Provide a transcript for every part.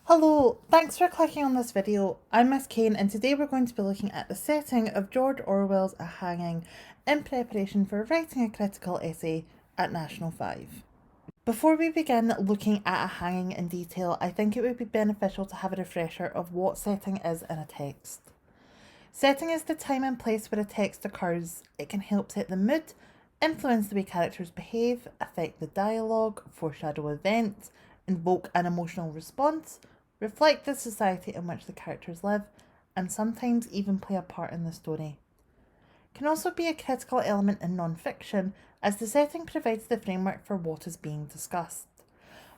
Hello, thanks for clicking on this video. I'm Miss Kane and today we're going to be looking at the setting of George Orwell's A Hanging in preparation for writing a critical essay at National 5. Before we begin looking at A Hanging in detail, I think it would be beneficial to have a refresher of what setting is in a text. Setting is the time and place where a text occurs. It can help set the mood, influence the way characters behave, affect the dialogue, foreshadow events, invoke an emotional response, reflect the society in which the characters live, and sometimes even play a part in the story. It can also be a critical element in non-fiction, as the setting provides the framework for what is being discussed.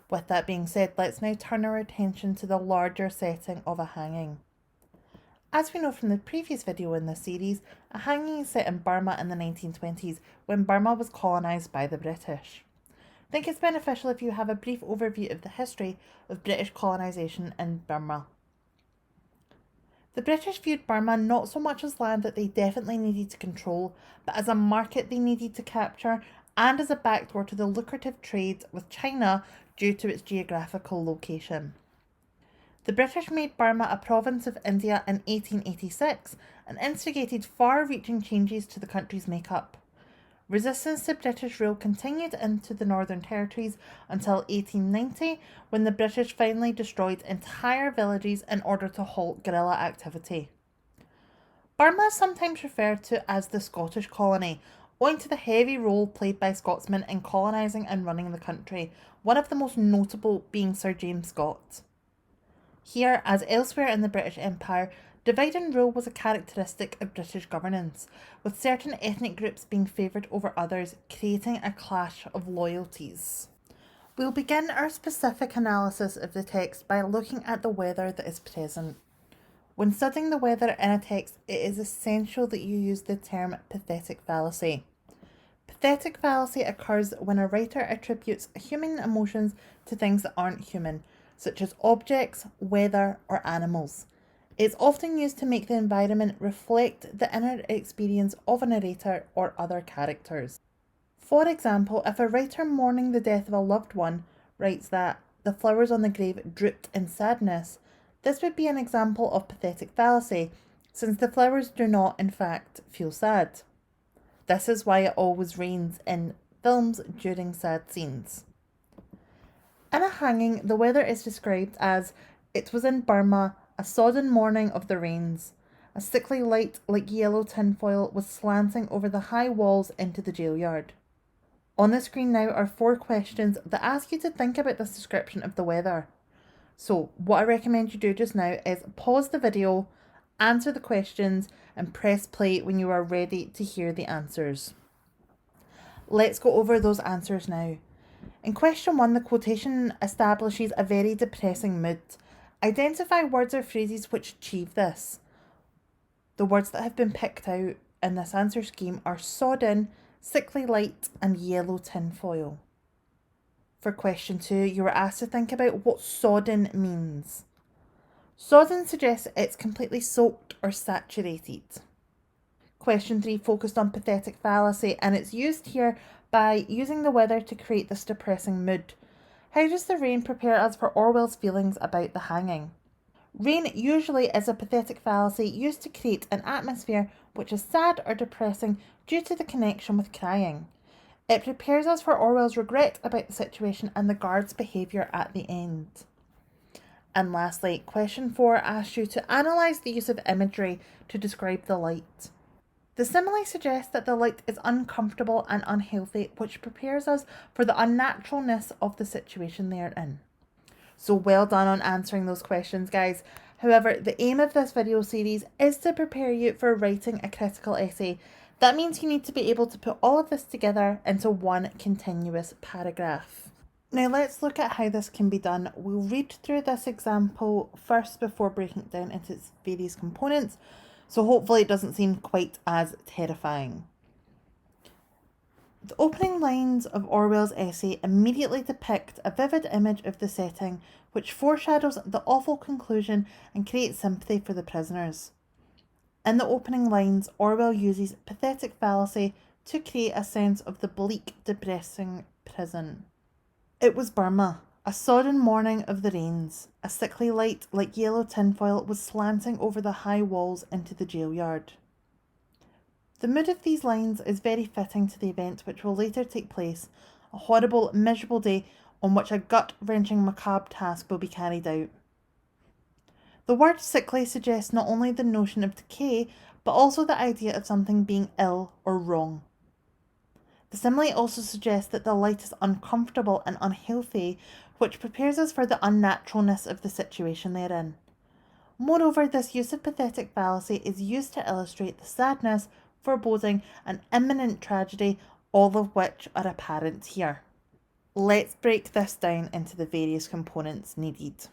With that being said, let's now turn our attention to the larger setting of A Hanging. As we know from the previous video in this series, A Hanging is set in Burma in the 1920s, when Burma was colonised by the British. I think it's beneficial if you have a brief overview of the history of British colonisation in Burma. The British viewed Burma not so much as land that they definitely needed to control, but as a market they needed to capture and as a backdoor to the lucrative trade with China due to its geographical location. The British made Burma a province of India in 1886 and instigated far-reaching changes to the country's makeup. Resistance to British rule continued into the Northern Territories until 1890, when the British finally destroyed entire villages in order to halt guerrilla activity. Burma is sometimes referred to as the Scottish colony, owing to the heavy role played by Scotsmen in colonising and running the country, one of the most notable being Sir James Scott. Here, as elsewhere in the British Empire, divide and rule was a characteristic of British governance, with certain ethnic groups being favoured over others, creating a clash of loyalties. We'll begin our specific analysis of the text by looking at the weather that is present. When studying the weather in a text, it is essential that you use the term pathetic fallacy. Pathetic fallacy occurs when a writer attributes human emotions to things that aren't human, such as objects, weather, or animals. It's often used to make the environment reflect the inner experience of a narrator or other characters. For example, if a writer mourning the death of a loved one writes that the flowers on the grave drooped in sadness, this would be an example of pathetic fallacy, since the flowers do not, in fact, feel sad. This is why it always rains in films during sad scenes. In A Hanging, the weather is described as, "It was in Burma, a sodden morning of the rains. A sickly light like yellow tinfoil was slanting over the high walls into the jail yard." On the screen now are 4 questions that ask you to think about this description of the weather. So what I recommend you do just now is pause the video, answer the questions, and press play when you are ready to hear the answers. Let's go over those answers now. In question 1, the quotation establishes a very depressing mood. Identify words or phrases which achieve this. The words that have been picked out in this answer scheme are sodden, sickly light, and yellow tinfoil. For question 2, you were asked to think about what sodden means. Sodden suggests it's completely soaked or saturated. Question 3 focused on pathetic fallacy, and it's used here by using the weather to create this depressing mood. How does the rain prepare us for Orwell's feelings about the hanging? Rain usually is a pathetic fallacy used to create an atmosphere which is sad or depressing due to the connection with crying. It prepares us for Orwell's regret about the situation and the guard's behaviour at the end. And lastly, question 4 asks you to analyse the use of imagery to describe the light. The simile suggests that the light is uncomfortable and unhealthy, which prepares us for the unnaturalness of the situation they are in. So well done on answering those questions, guys. However, the aim of this video series is to prepare you for writing a critical essay. That means you need to be able to put all of this together into one continuous paragraph. Now let's look at how this can be done. We'll read through this example first before breaking it down into its various components, so hopefully it doesn't seem quite as terrifying. The opening lines of Orwell's essay immediately depict a vivid image of the setting, which foreshadows the awful conclusion and creates sympathy for the prisoners. In the opening lines, Orwell uses pathetic fallacy to create a sense of the bleak, depressing prison. It was Burma, A sodden morning of the rains, a sickly light like yellow tinfoil was slanting over the high walls into the jail yard. The mood of these lines is very fitting to the event which will later take place, a horrible, miserable day on which a gut-wrenching macabre task will be carried out. The word sickly suggests not only the notion of decay, but also the idea of something being ill or wrong. The simile also suggests that the light is uncomfortable and unhealthy, which prepares us for the unnaturalness of the situation they're in. Moreover, this use of pathetic fallacy is used to illustrate the sadness, foreboding, and imminent tragedy, all of which are apparent here. Let's break this down into the various components needed.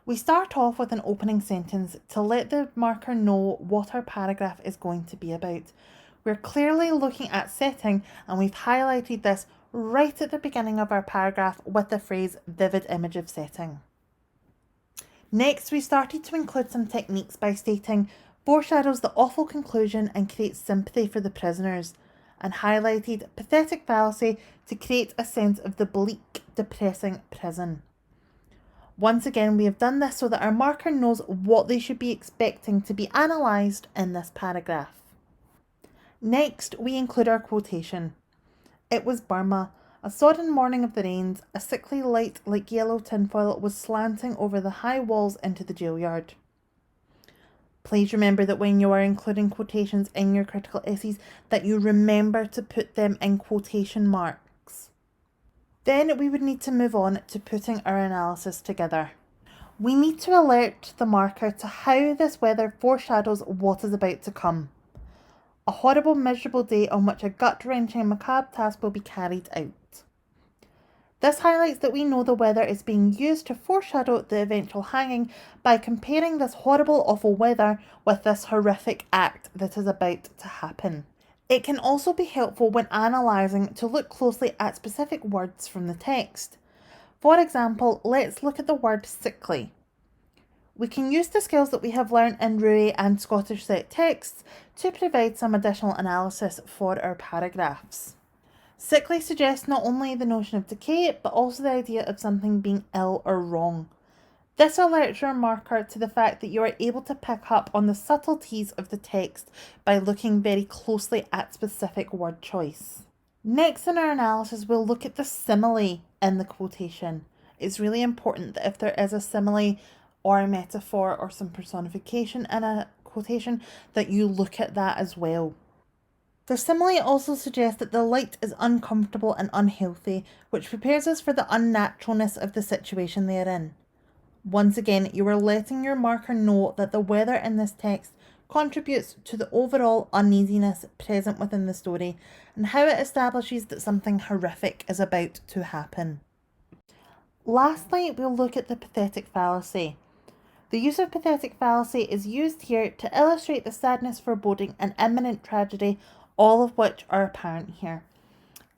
We start off with an opening sentence to let the marker know what our paragraph is going to be about. We're clearly looking at setting, and we've highlighted this right at the beginning of our paragraph with the phrase vivid image of setting. Next, we started to include some techniques by stating foreshadows the awful conclusion and creates sympathy for the prisoners, and highlighted pathetic fallacy to create a sense of the bleak, depressing prison. Once again, we have done this so that our marker knows what they should be expecting to be analysed in this paragraph. Next, we include our quotation. It was Burma. A sodden morning of the rains, a sickly light like yellow tinfoil was slanting over the high walls into the jail yard. Please remember that when you are including quotations in your critical essays, that you remember to put them in quotation marks. Then we would need to move on to putting our analysis together. We need to alert the marker to how this weather foreshadows what is about to come. A horrible, miserable day on which a gut-wrenching macabre task will be carried out. This highlights that we know the weather is being used to foreshadow the eventual hanging by comparing this horrible, awful weather with this horrific act that is about to happen. It can also be helpful when analysing to look closely at specific words from the text. For example, let's look at the word sickly. We can use the skills that we have learned in Rui and Scottish set texts to provide some additional analysis for our paragraphs. Sickly suggests not only the notion of decay, but also the idea of something being ill or wrong. This alerts your marker to the fact that you are able to pick up on the subtleties of the text by looking very closely at specific word choice. Next in our analysis, we'll look at the simile in the quotation. It's really important that if there is a simile or a metaphor or some personification in a quotation, that you look at that as well. The simile also suggests that the light is uncomfortable and unhealthy, which prepares us for the unnaturalness of the situation they are in. Once again, you are letting your marker know that the weather in this text contributes to the overall uneasiness present within the story and how it establishes that something horrific is about to happen. Lastly, we'll look at the pathetic fallacy. The use of pathetic fallacy is used here to illustrate the sadness, foreboding, and imminent tragedy, all of which are apparent here.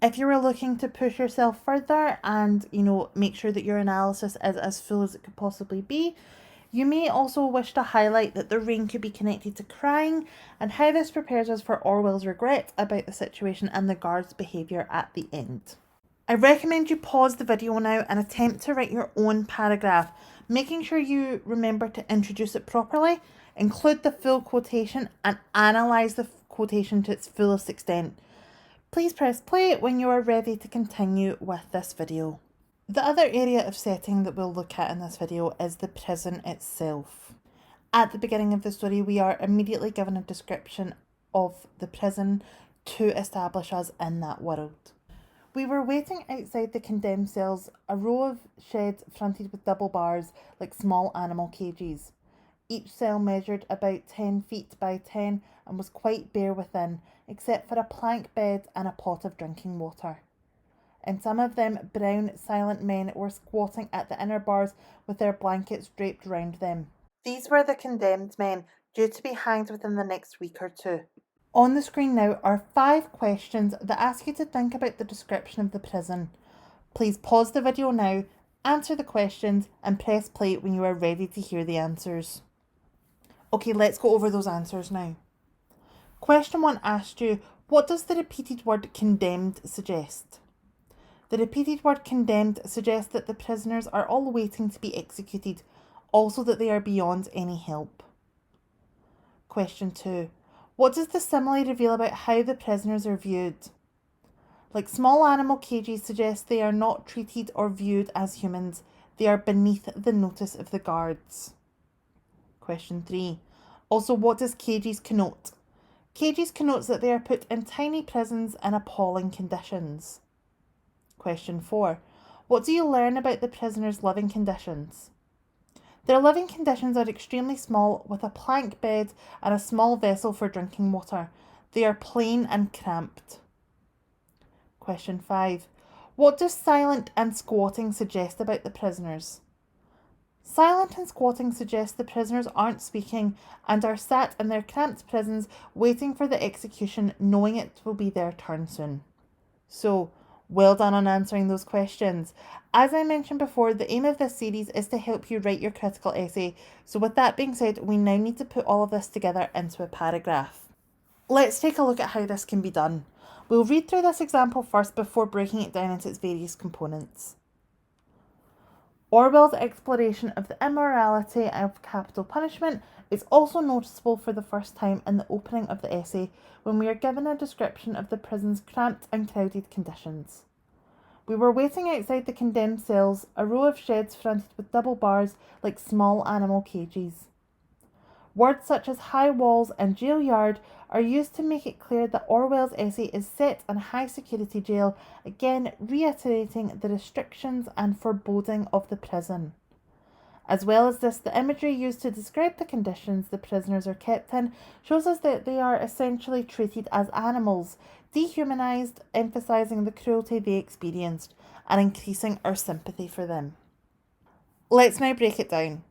If you are looking to push yourself further and, make sure that your analysis is as full as it could possibly be, you may also wish to highlight that the rain could be connected to crying and how this prepares us for Orwell's regret about the situation and the guard's behaviour at the end. I recommend you pause the video now and attempt to write your own paragraph, making sure you remember to introduce it properly, include the full quotation, and analyse the quotation to its fullest extent. Please press play when you are ready to continue with this video. The other area of setting that we'll look at in this video is the prison itself. At the beginning of the story, we are immediately given a description of the prison to establish us in that world. We were waiting outside the condemned cells, a row of sheds fronted with double bars like small animal cages. Each cell measured about 10 feet by 10 and was quite bare within, except for a plank bed and a pot of drinking water. In some of them, brown, silent men were squatting at the inner bars with their blankets draped round them. These were the condemned men, due to be hanged within the next week or two. On the screen now are 5 questions that ask you to think about the description of the prison. Please pause the video now, answer the questions, and press play when you are ready to hear the answers. Okay, let's go over those answers now. Question 1 asked you, what does the repeated word condemned suggest? The repeated word condemned suggests that the prisoners are all waiting to be executed, also that they are beyond any help. Question 2. What does the simile reveal about how the prisoners are viewed? Like small animal cages suggest they are not treated or viewed as humans. They are beneath the notice of the guards. Question 3. Also, what does cages connote? Cages connotes that they are put in tiny prisons in appalling conditions. Question 4. What do you learn about the prisoners' living conditions? Their living conditions are extremely small, with a plank bed and a small vessel for drinking water. They are plain and cramped. Question 5. What does silent and squatting suggest about the prisoners? Silent and squatting suggest the prisoners aren't speaking and are sat in their cramped prisons waiting for the execution, knowing it will be their turn soon. So, well done on answering those questions. As I mentioned before, the aim of this series is to help you write your critical essay. So with that being said, we now need to put all of this together into a paragraph. Let's take a look at how this can be done. We'll read through this example first before breaking it down into its various components. Orwell's exploration of the immorality of capital punishment is also noticeable for the first time in the opening of the essay, when we are given a description of the prison's cramped and crowded conditions. We were waiting outside the condemned cells, a row of sheds fronted with double bars like small animal cages. Words such as high walls and jail yard are used to make it clear that Orwell's essay is set in a high security jail, again reiterating the restrictions and foreboding of the prison. As well as this, the imagery used to describe the conditions the prisoners are kept in shows us that they are essentially treated as animals, dehumanised, emphasising the cruelty they experienced and increasing our sympathy for them. Let's now break it down.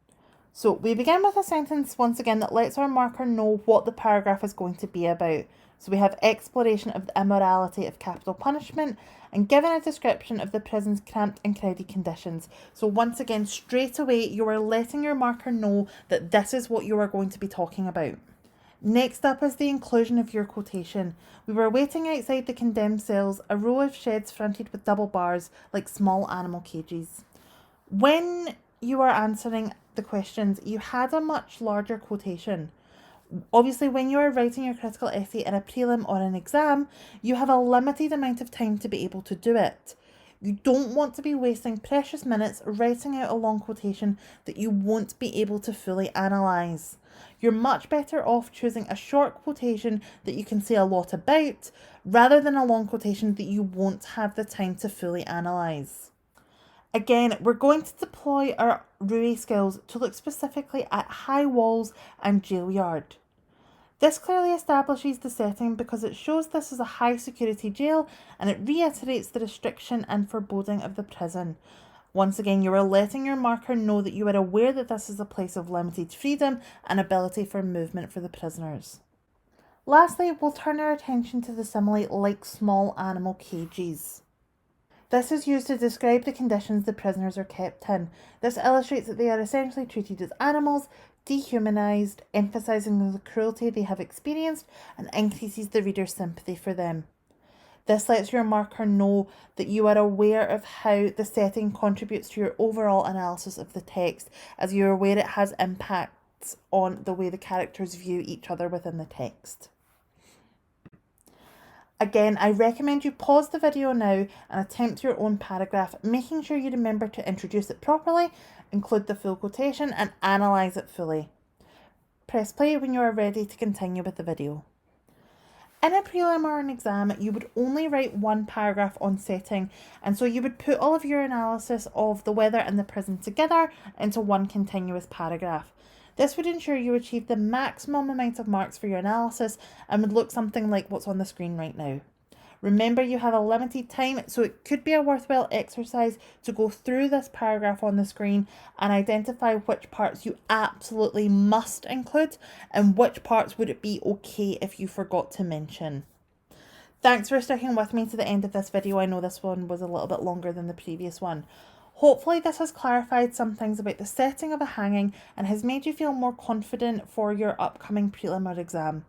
So we begin with a sentence once again that lets our marker know what the paragraph is going to be about. So we have exploration of the immorality of capital punishment and given a description of the prison's cramped and crowded conditions. So once again, straight away, you are letting your marker know that this is what you are going to be talking about. Next up is the inclusion of your quotation. We were waiting outside the condemned cells, a row of sheds fronted with double bars like small animal cages. When you are answering the questions, you had a much larger quotation. Obviously, when you are writing your critical essay in a prelim or an exam, you have a limited amount of time to be able to do it. You don't want to be wasting precious minutes writing out a long quotation that you won't be able to fully analyse. You're much better off choosing a short quotation that you can say a lot about, rather than a long quotation that you won't have the time to fully analyse. Again, we're going to deploy our RUE skills to look specifically at high walls and jail yard. This clearly establishes the setting because it shows this is a high security jail and it reiterates the restriction and foreboding of the prison. Once again, you are letting your marker know that you are aware that this is a place of limited freedom and ability for movement for the prisoners. Lastly, we'll turn our attention to the simile like small animal cages. This is used to describe the conditions the prisoners are kept in. This illustrates that they are essentially treated as animals, dehumanised, emphasising the cruelty they have experienced and increases the reader's sympathy for them. This lets your marker know that you are aware of how the setting contributes to your overall analysis of the text, as you are aware it has impacts on the way the characters view each other within the text. Again, I recommend you pause the video now and attempt your own paragraph, making sure you remember to introduce it properly, include the full quotation and analyse it fully. Press play when you are ready to continue with the video. In a prelim or an exam, you would only write one paragraph on setting, and so you would put all of your analysis of the weather and the prison together into one continuous paragraph. This would ensure you achieve the maximum amount of marks for your analysis and would look something like what's on the screen right now. Remember, you have a limited time, so it could be a worthwhile exercise to go through this paragraph on the screen and identify which parts you absolutely must include and which parts would it be okay if you forgot to mention. Thanks for sticking with me to the end of this video. I know this one was a little bit longer than the previous one. Hopefully this has clarified some things about the setting of a hanging and has made you feel more confident for your upcoming prelim or exam.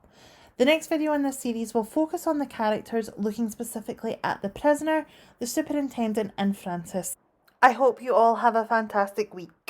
The next video in this series will focus on the characters, looking specifically at the prisoner, the superintendent and Francis. I hope you all have a fantastic week.